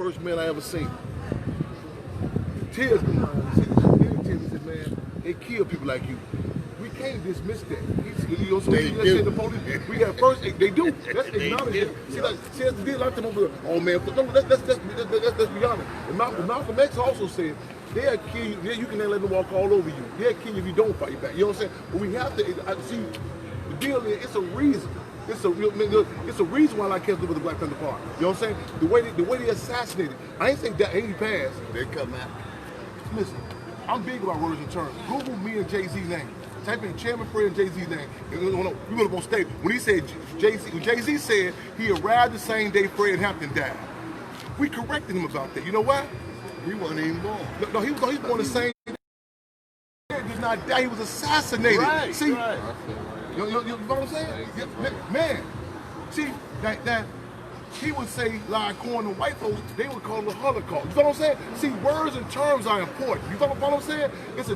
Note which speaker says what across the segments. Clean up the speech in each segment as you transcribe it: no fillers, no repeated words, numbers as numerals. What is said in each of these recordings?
Speaker 1: first man I ever seen. Tears come out and he said, man, they kill people like you. We can't dismiss that. You know, so they do. The police, we got first, they do. Let's acknowledge it. See, that's the deal. A lot of them over there, oh man, no, let's be honest. And Malcolm X also said, they'll kill you, you can let them walk all over you. They'll kill you if you don't fight back. You know what I'm saying? But we have to, see, the deal is, it's a reason. It's a reason why I can't live with the Black Panther Party. You know what I'm saying? The way they assassinated. I ain't think that ain't passed.
Speaker 2: They come out.
Speaker 1: Listen, I'm big about words and terms. Google me and Jay-Z's name. Type in Chairman Fred and Jay-Z's name. We're gonna stay. When he said Jay-Z said he arrived the same day Fred Hampton died. We corrected him about that. You know why?
Speaker 2: He wasn't even born.
Speaker 1: No, he was born the same day. He did not die. He was assassinated.
Speaker 2: Right.
Speaker 1: See,
Speaker 2: right.
Speaker 1: You know what I'm saying? Man, see that he would say live corn to white folks, they would call it a Holocaust. You know what I'm saying? See, words and terms are important. You know what I'm saying? It's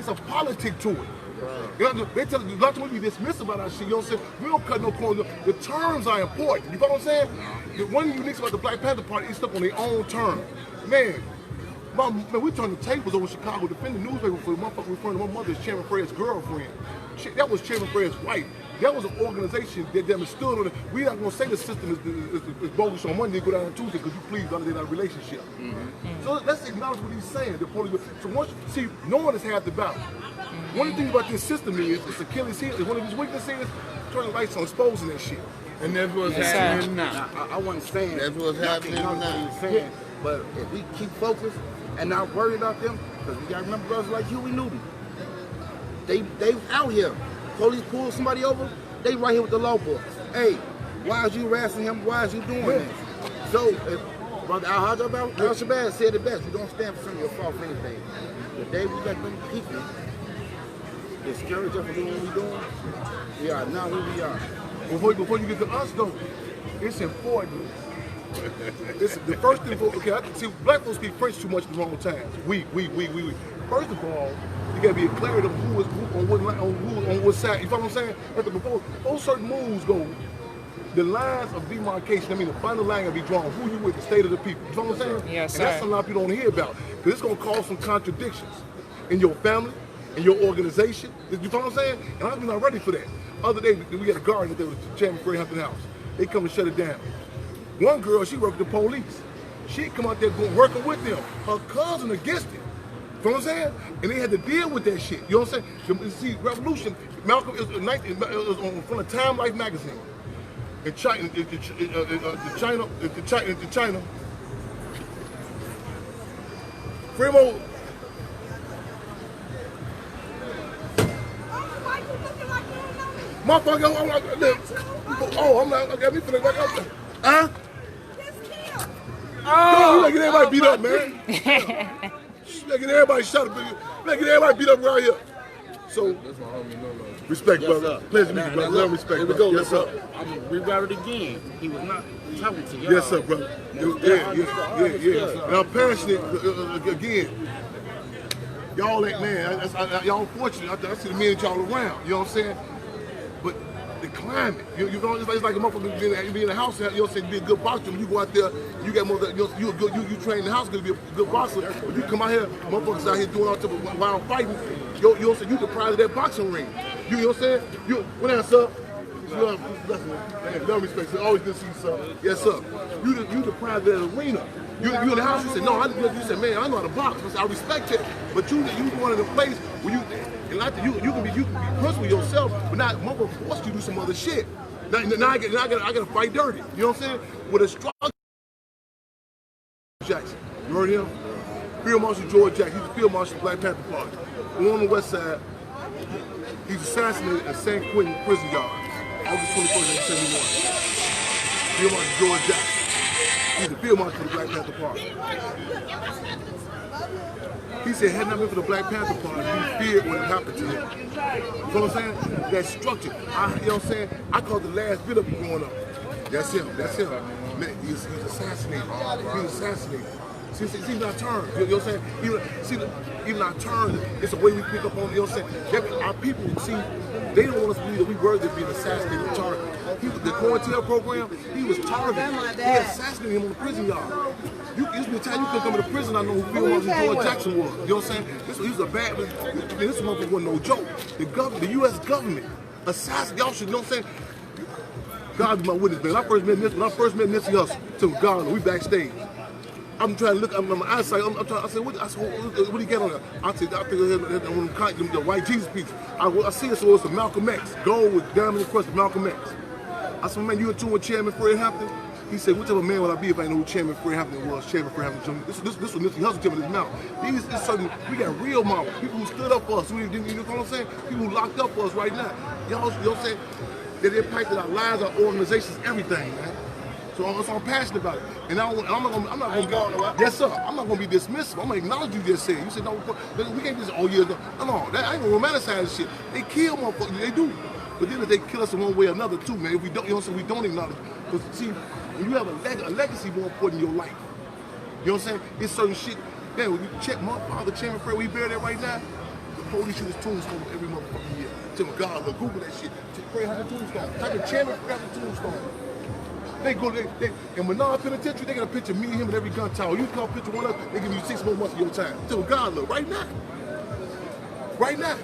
Speaker 1: a politic to it. Right. You know, they tell us not to be dismissive about our shit. You know what I'm saying? We don't cut no corners. The terms are important. You know what I'm saying? The one of the unique about the Black Panther Party is stuck on their own terms. Man, we turned the tables over Chicago, defending the newspaper for the motherfucker referring to my mother as Chairman Fred's girlfriend. That was Chairman Fred's wife. That was an organization that stood on it. We're not going to say the system is bogus on Monday, go down on Tuesday because you please validate our relationship. So let's acknowledge what he's saying. So once you see, knowing is half the battle. One of the things about this system is, it's Achilles' heel, one of his weaknesses, turning the lights on, exposing that shit.
Speaker 2: And that's what's happening now.
Speaker 3: I wasn't saying
Speaker 2: that's what's happening now.
Speaker 3: Saying, but if we keep focused and not worried about them, because we got to remember brothers like Huey Newton. They out here. Police pull somebody over, they right here with the law books. Hey, why is you harassing him? Why is you doing this? So, if Brother Al-Shabazz said it best, we don't stand for some of your fault for anything. The day we let them people discourage us from doing what we're doing, we are not who we are.
Speaker 1: Before you get to us though, it's important. The first thing, okay, I can see black folks speak French too much at the wrong times. We. First of all, you gotta be clear of who on what side. You know what I'm saying? Before certain moves go, the lines of demarcation, I mean the final line gotta be drawn. Who you with, the state of the people. You know what I'm saying?
Speaker 4: Yes,
Speaker 1: and that's something a lot of people don't hear about. Because it's gonna cause some contradictions in your family, in your organization. You know what I'm saying? And I'm not ready for that. Other day, we had a guard that was the Chairman Fred Hampton house. They come and shut it down. One girl, she worked with the police. She come out there working with them. Her cousin against it. You know what I'm saying? And they had to deal with that shit. You know what I'm saying? See, Revolution, Malcolm is on front of Time Life magazine. In China, Fremo. Motherfucker, I'm like, I got me feeling like I'm huh? Oh, look at everybody beat up, man. Look at everybody shut up. Look at everybody beat up right here. So, that's my homie, no love. Respect, yes, brother. Pleasure to meet you, brother. Love, respect,
Speaker 3: here we go.
Speaker 1: Yes, sir.
Speaker 3: We got it again. He was not talking to you.
Speaker 1: Yes, sir, brother. Yeah. And I'm passionate again. Y'all ain't, man, y'all fortunate. I see the men y'all around. You know what I'm saying? But the climate, you know, it's like a motherfucker be in the house. You know what I'm saying? Be a good boxer. When you go out there, you got more. You train in the house, gonna be a good boxer. But you come out here, motherfuckers out here doing all type of wild fighting. You know what I'm saying? You deprived of that boxing ring. You know what I'm saying? What else, sir? Love, respect. So always good to see you, sir. Yes, sir. You deprived of that arena. You in the house, you said, no, you said, man, I know how to box. I said, I respect it. But you one in a place where you can be personal yourself, but not motherfucker forced you to do some other shit. Now I gotta fight dirty. You know what I'm saying? With a struggle. Jackson. You heard him? Field Marshal George Jackson. He's the Field Marshal of the Black Panther Party. On the west side, he's assassinated at San Quentin prison yard, August 21st, 1971. Field Marshal George Jackson. He's the Field Marshal of the Black Panther Party. He said, had it not been for the Black Panther Party, he feared what had happened to him. You know what I'm saying? That structure. You know what I'm saying? I call it the last bit of him growing up. That's him. Man, he's assassinated. He's assassinated. See, even our turn, you know what I'm saying? Even our turn, it's the way we pick up on, you know what I'm saying? Our people, see, they don't want us to believe that we worthy of being assassinated and targeted. The quarantine program, he was targeted. They assassinated him on the prison yard. You the time you could come to prison, I know who Phil was and George Jackson was. You know what I'm saying? He was a bad, this motherfucker wasn't no joke. The U.S. government assassin, y'all should know what I'm saying? God's my witness, man. When I first met Nipsey Hussle, to God, we backstage. I'm trying to look, I'm my eyesight, I'm trying, I said, what do you get on there? I think the white Jesus piece. I see it, so it's a Malcolm X, gold with diamond encrusted Malcolm X. I said, man, you in tune with Chairman Fred Hampton? He said, what type of man would I be if I didn't know who Chairman Fred Hampton was? Chairman Fred Hampton. This was Nipsey Hussle telling his mouth. These certain, we got real models, people who stood up for us, you know what I'm saying? People who locked up for us right now. Y'all, you know what I'm saying? That impacted our lives, our organizations, everything, man. So I'm passionate about it. And I'm not gonna yes sir, I'm not gonna be dismissive. I'm gonna acknowledge you just said. You said, no, we can't just, oh yeah, no, that I ain't gonna romanticize shit. They kill motherfuckers, they do. But then if they kill us in one way or another too, man, if we don't, you know what I'm saying, we don't acknowledge. Because see, when you have a legacy more important in your life, you know what I'm saying? It's certain shit. Man, when you check my father, Chairman Fred, we buried there right now, the police shoot his tombstone every motherfucking year. Tell God, look, Google that shit. Fred had a tombstone. Type in Chairman Fred had a tombstone. They go, in Menard Penitentiary, they got a picture of me and him in every gun tower. You call a picture one up, they give you 6 more months of your time. Tell God, look, right now. Right now.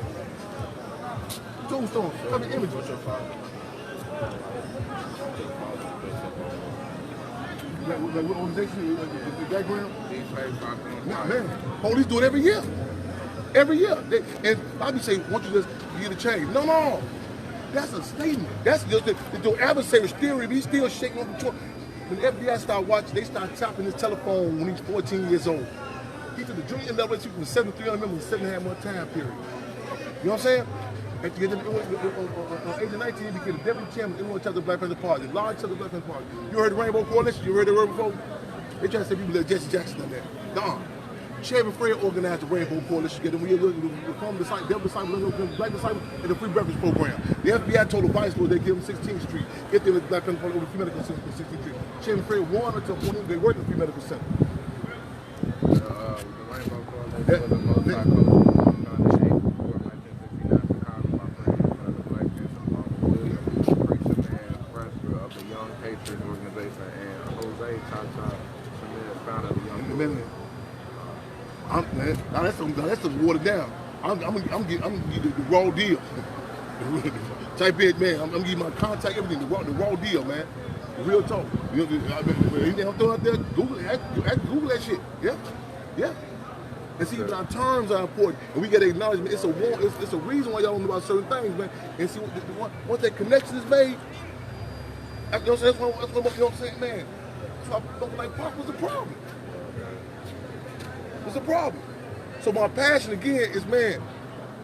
Speaker 1: Tombstone, type in images. What organization, the background? Man, police do it every year. Every year. And I be saying, why don't you just get a change? No. That's a statement. That's just the adversary's theory. He's still shaking on the truck. When the FBI started watching, they started tapping his telephone when he was 14 years old. He took the junior level from 7-3, I remember, 7.5 month time period. You know what I'm saying? At the age of 19, he became the deputy chairman of the Illinois chapter of the Black Panther Party, the large chapter of the Black Panther Party. You heard the Rainbow Coalition? You heard the word before? They try to say people let Jesse Jackson in there. Nah. Chairman Fred organized the Rainbow Coalition together. We become devil disciples, black disciples, and the free breakfast program. The FBI told the vice lord they give them 16th Street, get them at the Black Panther Party over the Free Medical Center for 16th Street. Chairman Fred won until they worked at the Free Medical Center.
Speaker 2: The Rainbow Coalition was the most iconic before 1969 Chicago, my friend, one of the Black Panther, William, preacher man, president of the Young Patriots organization, and Jose Cha-Cha, founder of the Young Patriots. That's watered down. I'm gonna give you the raw deal. Type in, man. I'm gonna give you my contact, everything. The raw deal, man. The real talk. Anything I'm throwing out there, Google that shit. Yeah. And see, our terms are important, and we get acknowledgement. It's a reason why y'all don't know about certain things, man. And see, once that connection is made, you know what I'm saying? That's what you know what I'm saying, man. So I don't like Pop was the problem. It's a problem. So my passion again is, man,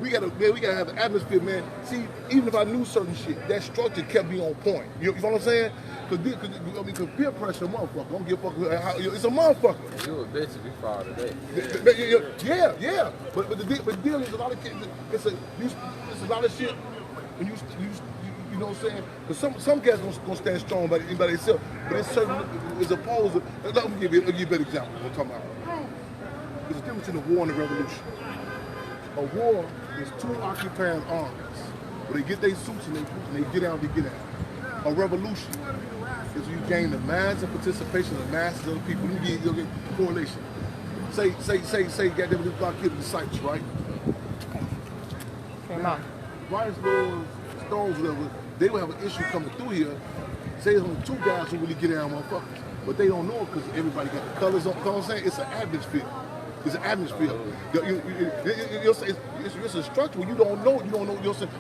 Speaker 2: we gotta have an atmosphere, man. See, even if I knew certain shit, that structure kept me on point. You know what I'm saying? Because peer pressure, motherfucker. Don't give a fuck. It's a motherfucker. You a bitch if you fall today.
Speaker 1: Yeah. But the deal is a lot of kids. It's a lot of shit. When you know what I'm saying? Because some cats gonna stand strong by themselves. But it's certain, as opposed to. Let me give you a better example. What I'm talking about. There's a difference between a war and a revolution. A war is two occupying armies where they get their suits and they get out. A revolution is you gain the minds and participation of the masses of the people. You get correlation. Say, goddamn, this block here, the disciples, right? Now, Vice Lords, Stones, whatever, they will have an issue coming through here. Say there's only 2 guys who really get down, motherfuckers. But they don't know it because everybody got the colors on. You know what I'm saying? It's an atmosphere. It's an atmosphere. It's a structure where you don't know. You know what I'm saying?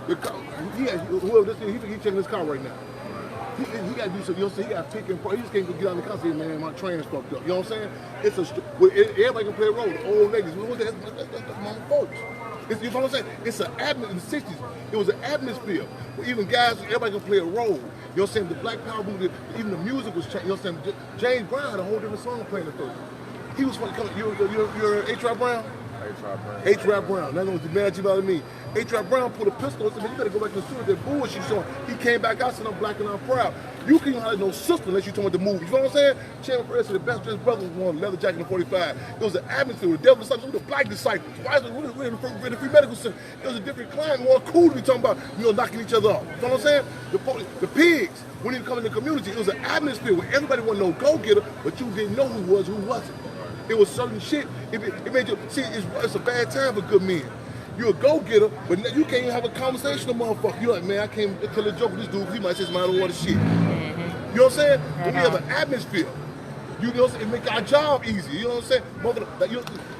Speaker 1: Whoever this is, he's checking his car right now. He got to do something. You know what I'm saying? He got to pick and he just can't get out of the car and say, man, my train's fucked up. You know what I'm saying? Everybody can play a role. The old ladies, that's mama folks. You know what I'm saying? It's an atmosphere. In the 60s, it was an atmosphere where even guys, everybody can play a role. You know what I'm saying? The Black Power movement, even the music was changed. You know what I'm saying? James Brown had a whole different song playing at first. He was funny. You're H.R. Brown? H.R. Brown. That's what the man you know what I mean. H.R. Brown pulled a pistol and said, man, you better go back to the studio. That bullshit showing. He came back out saying, I'm black and I'm proud. You can't have no sister unless you talking about the movie. You know what I'm saying? Chairman Fred said the best dressed brothers won leather jacket in 45. It was an atmosphere with the devil disciples, with the black disciples. Why is it we're in the free medical center? It was a different climate, more cool to be talking about, knocking each other off. You know what I'm saying? The pigs, when you come in the community, it was an atmosphere where everybody wanted no go-getter, but you didn't know who was, who wasn't.
Speaker 2: It was certain shit. It made you see. It's a bad time for good men. You're a go-getter, but you can't even have a conversation with a motherfucker. You're like, man, I came to tell a joke with this dude. He might say some out of water shit. You know what I'm saying? When we have an atmosphere, you know what I'm saying? It make our job easy. You know what I'm saying?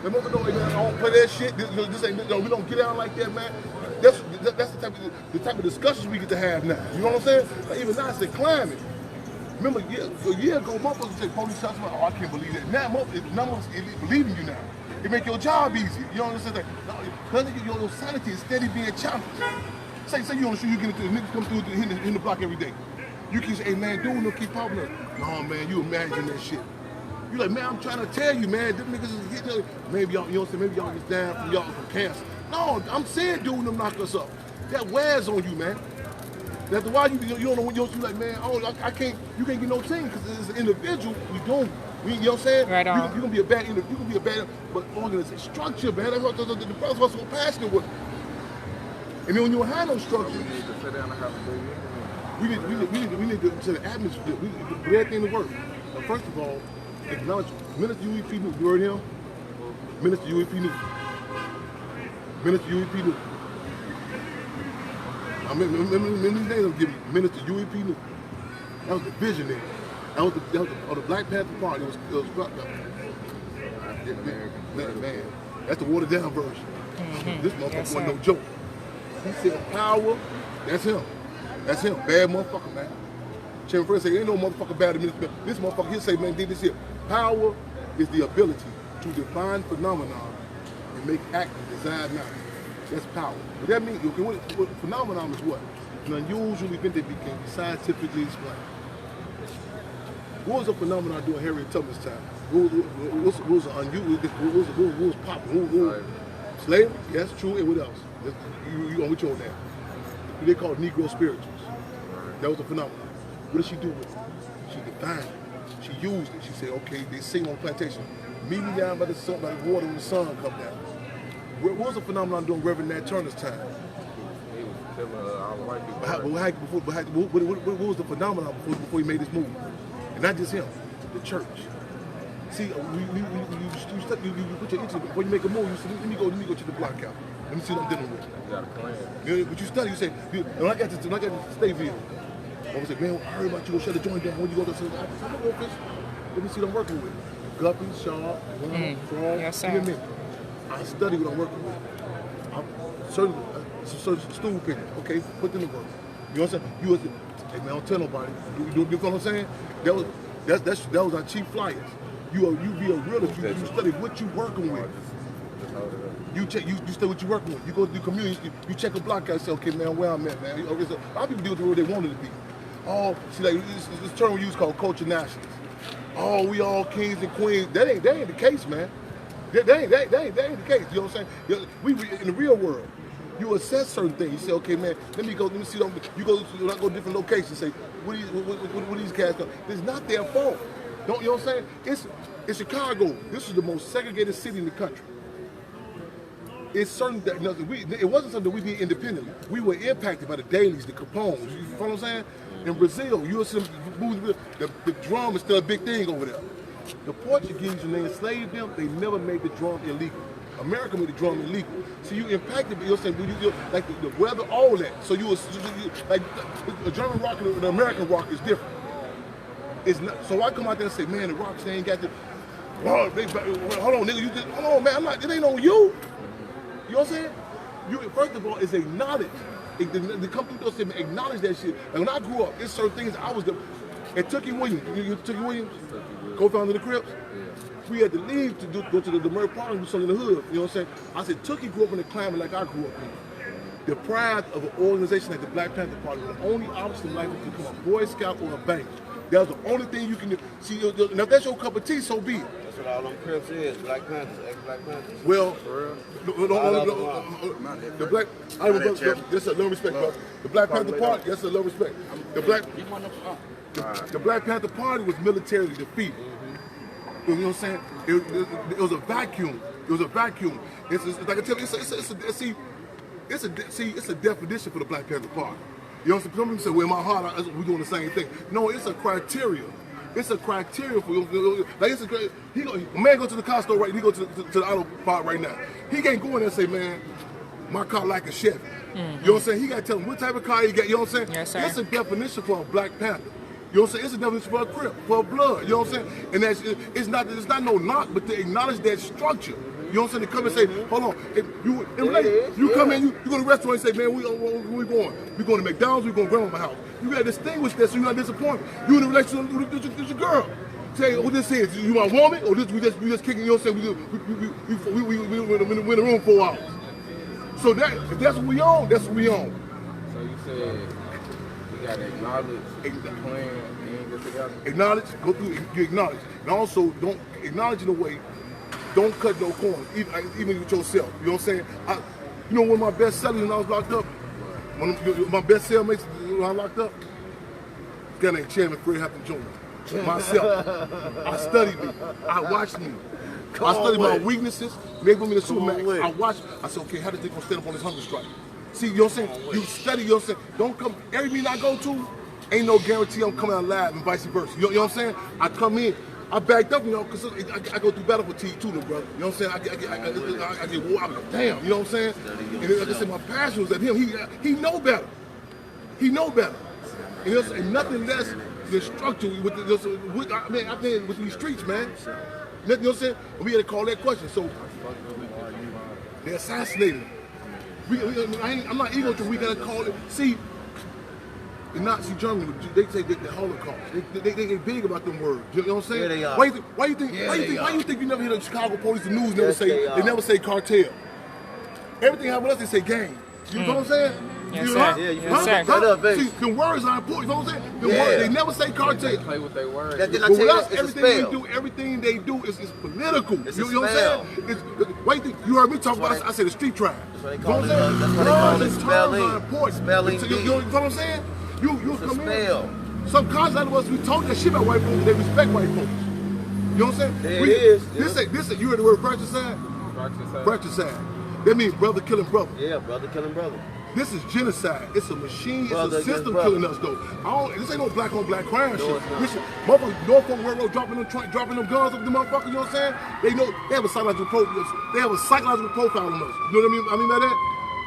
Speaker 2: The mother know, man, I don't play that shit. This ain't, we don't get out like that, man. That's the type of discussions we get to have now. You know what I'm saying? Like even now, it's the climate. Remember, a year ago, motherfuckers say police shots. Oh, I can't believe that. Now, none of us believe in you now. It make your job easy. You know what I'm saying? Like, your sanity is steady being challenged. Say you on the street, you get into the niggas come through in the block every day. You can say, hey man, dude, no keep popping up. No man, you imagine that shit. You like, man, I'm trying to tell you, man, them niggas is hitting. Maybe y'all, you know what I'm saying? Maybe y'all get down from y'all from cancer. No, I'm saying, dude, them knock us up. That wears on you, man. That's why you don't know when you're like, man, I can't. You can't get no team because as an individual, you don't. You know what I'm saying?
Speaker 4: Right on.
Speaker 2: You can be a bad individual. You can be a bad, but organization structure, man. That's what the brothers are so passionate with. And then when you don't have no structure,
Speaker 3: You need to sit down and have a baby.
Speaker 2: we need to set the atmosphere. We need to put everything to work. Now, first of all, acknowledge Minister UEP New. You heard him? Minister UEP New. Minister UEP New. I mean, many days I'm giving you Minister UEP New. That was the visionary. That was the Black Panther Party. It was man. That's the watered down version. This motherfucker
Speaker 4: Yes,
Speaker 2: wasn't
Speaker 4: sir.
Speaker 2: no joke. He said power. That's him. That's him. Bad motherfucker, man. Chairman Fred say ain't no motherfucker bad than this motherfucker. He'll say, man, did this here. Power is the ability to define phenomenon and make acting desired knowledge. That's power. But that means, okay, what phenomenon is what? An unusual event that can be scientifically explained. What was a phenomenon during Harriet Tubman's time? What was unusual? What was popular? Slavery? Yes, true. And what else? You on which on that? They called Negro spirituals. That was a phenomenon. What did she do with it? She defined it. She used it. She said, okay, they sing on the plantation. Meet me down by the sun, by the water when the sun come down. What was the phenomenon during Reverend Nat Turner's time?
Speaker 3: He was killing all the white people.
Speaker 2: What was the phenomenon before he made this move? And not just him, the church. See, you put your interest before you make a move. You say, let me go check the block out. Let me see what I'm dealing with.
Speaker 3: You got a plan.
Speaker 2: You know, but you study. You say, when I got to Stateville, I was like, man, I heard about you. Go shut the joint down. When you go to the office, I'm gonna go fish. Let me see what I'm working with. Guppy, Shaw, Frog.
Speaker 4: Yes, sir.
Speaker 2: Give me a minute. I study what I'm working with. I'm certain stool picking. Okay, put them to work. You know what I'm saying? You was, hey man, don't tell nobody. You know what I'm saying? That was our chief flyers. You be a realist. You study what you working with. You study what you working with. You go to the community. You check a block out and say, okay, man, where I'm at, man. A lot of people deal with the word they wanted to be. Oh, see, like this term we use called culture nationalists. Oh, we all kings and queens. That ain't the case, man. That ain't the case. You know what I'm saying? We in the real world, you assess certain things. You say, okay, man, let me see. You go to different locations. Say, what these cats go? It's not their fault. You know what I'm saying? It's Chicago. This is the most segregated city in the country. It's certain that it wasn't something that we did independently. We were impacted by the dailies, the Capones. You follow what I'm saying? In Brazil, the drum is still a big thing over there. The Portuguese, when they enslaved them, they never made the drum illegal. America made the drum illegal. So you impacted, you're saying, like the weather, all that. So you like a German rock and an American rock is different. It's not. So I come out there and say, man, the rocks they ain't got the. Oh, hold on, nigga, hold on, man. It ain't on you. You know what I'm saying? First of all, it's acknowledge. They come through those and acknowledge that shit. And when I grew up, there's certain things I was the. And Tookie Williams, you Tookie Williams, co-founder of the Crips. We had to leave to go to the Murray Park and do something in the hood. You know what I'm saying? I said, Tookie grew up in the climate like I grew up in. Deprived of an organization like the Black Panther Party, the only option in life was to become a Boy Scout or a bank. That was the only thing you can do. See, and if that's your cup of tea, so be it.
Speaker 3: That's what all them Crips is, Black Panthers, ex-Black Panthers.
Speaker 2: Well,
Speaker 3: For real?
Speaker 2: the Black, that's a little respect, bro. The Black Panther Party, that's a little respect. The Black Panther Party was militarily defeated. You know what I'm saying? It was a vacuum. It was a vacuum. It's like I tell you, it's a definition for the Black Panther Party. You know, some people say, well, in my heart, we're doing the same thing. No, it's a criteria It's a criteria for you. Like it's a man go to the car store right. He go to the auto part right now. He can't go in there and say, man, my car like a Chevy. You know what I'm saying? He got to tell him what type of car he got. You know what I'm saying?
Speaker 4: Yes, sir.
Speaker 2: It's a definition for a Black Panther. You know what I'm saying? It's a definition for a Crip, for a Blood. You know what I'm saying? And that's it's not no knock, but to acknowledge that structure. You know what I'm saying? To come and say, hold on, you come in, you go to the restaurant and say, man, where we going? We going to McDonald's, we going to grandma's house. You got to distinguish that so you're not disappointed. You in a relationship with your girl. Say, what this is, you my woman, or this we just kicking, you know what I'm saying? We in the room 4 hours. So if that's what we own, that's what we own.
Speaker 5: So you said we gotta acknowledge the plan and get together.
Speaker 2: Acknowledge, go through, you acknowledge. And also don't acknowledge in a way, don't cut no corners, even with yourself. You know what I'm saying? You know one of my best sellers when I was locked up? One of my best cellmates when I was locked up? This guy named Chairman Fred Hampton Jr. Myself. I studied me. I watched me. I studied my weaknesses. They put me in the Supermax. I watched. I said, okay, how did they gonna stand up on this hunger strike? See, you know what I'm saying? You study, you know what I'm saying? Don't come, every meeting I go to, ain't no guarantee I'm coming out live and vice versa. You know what I'm saying? I come in, I backed up, you know, because I go through battle fatigue too, though, brother. You know what I'm saying? I get wore out. Damn, you know what I'm saying? And like I said, my passion was at him. He know better. He know better. And there's nothing less than structure I think with these streets, man. You know what I'm saying? We got to call that question. So they assassinated him. I'm not ego to we got to call it. See, in Nazi Germany, they say the Holocaust. They big about them words. You know what I'm saying?
Speaker 3: Yeah, they are.
Speaker 2: Why you think you never hear the Chicago police, the news never they never say cartel. Everything happened with us, they say gang. You know what I'm saying?
Speaker 4: Yes,
Speaker 2: you
Speaker 4: sir.
Speaker 2: know?
Speaker 4: Yes, sir.
Speaker 3: Shut up, baby.
Speaker 2: See, the words are important. You know what I'm saying? The words, they never say cartel.
Speaker 5: They play with their words.
Speaker 3: Did I
Speaker 2: But
Speaker 3: tell
Speaker 2: with
Speaker 3: you
Speaker 2: us,
Speaker 3: that? It's a spell.
Speaker 2: everything they do is political.
Speaker 3: It's
Speaker 2: You
Speaker 3: a
Speaker 2: know what I'm
Speaker 3: spell.
Speaker 2: saying? Why you think you heard me talk about? I said the street tribe.
Speaker 3: That's what they
Speaker 2: You
Speaker 3: call
Speaker 2: know
Speaker 3: it.
Speaker 2: what I'm saying?
Speaker 3: That's what they call it.
Speaker 2: Terms
Speaker 3: Spelling.
Speaker 2: are important.
Speaker 3: Spelling
Speaker 2: So
Speaker 3: bee.
Speaker 2: you know what I'm saying? You
Speaker 3: It's a
Speaker 2: come
Speaker 3: spell.
Speaker 2: in. Some cons out of us, we talk that shit about white folks. They respect white folks. You know what I'm saying?
Speaker 3: There it is, yeah.
Speaker 2: This you heard the word fratricide? Fratricide. That means brother killing brother.
Speaker 3: Yeah, brother killing brother.
Speaker 2: This is genocide. It's a machine.
Speaker 3: Brother
Speaker 2: it's a system
Speaker 3: against brother.
Speaker 2: killing us, though. This ain't no black on black crime
Speaker 3: No,
Speaker 2: shit.
Speaker 3: it's not.
Speaker 2: This shit, motherfuckers, Norfolk Railroad dropping them guns over the motherfuckers. You know what I'm saying? They know they have a psychological profile. They have a psychological profile on us. You know what I mean by that?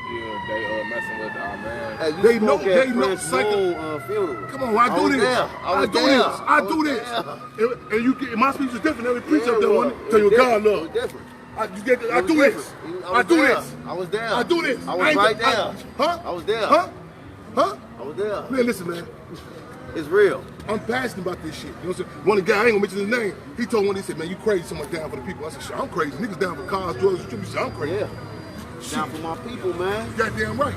Speaker 5: Yeah, they messing with our man.
Speaker 3: Hey, you
Speaker 2: They know-
Speaker 3: spoke at
Speaker 2: they know
Speaker 3: Prince
Speaker 2: psycho-
Speaker 3: Moon, funeral.
Speaker 2: Come on, I do
Speaker 3: was
Speaker 2: this.
Speaker 3: there.
Speaker 2: I
Speaker 3: was
Speaker 2: do
Speaker 3: there.
Speaker 2: this. I
Speaker 3: was
Speaker 2: do this.
Speaker 3: there.
Speaker 2: And you get my speech is different. Every preach
Speaker 3: Yeah,
Speaker 2: up there,
Speaker 3: it
Speaker 2: one
Speaker 3: was.
Speaker 2: tell you
Speaker 3: It was
Speaker 2: God
Speaker 3: different. It
Speaker 2: love.
Speaker 3: was different.
Speaker 2: I
Speaker 3: It
Speaker 2: do
Speaker 3: was
Speaker 2: this.
Speaker 3: different.
Speaker 2: I do
Speaker 3: there.
Speaker 2: this.
Speaker 3: I was there.
Speaker 2: I do this.
Speaker 3: I was right there.
Speaker 2: Huh?
Speaker 3: I was there.
Speaker 2: Huh? Huh?
Speaker 3: I was there.
Speaker 2: Man, listen, man.
Speaker 3: It's real.
Speaker 2: I'm passionate about this shit. You know what I'm saying? One of the guys, I ain't gonna mention his name, he told one, he said, man, you crazy, so much down for the people. I said, shit, I'm crazy. Niggas down for cars, drugs, distribution. I'm crazy.
Speaker 3: Yeah. Down for my people, man.
Speaker 2: Goddamn right.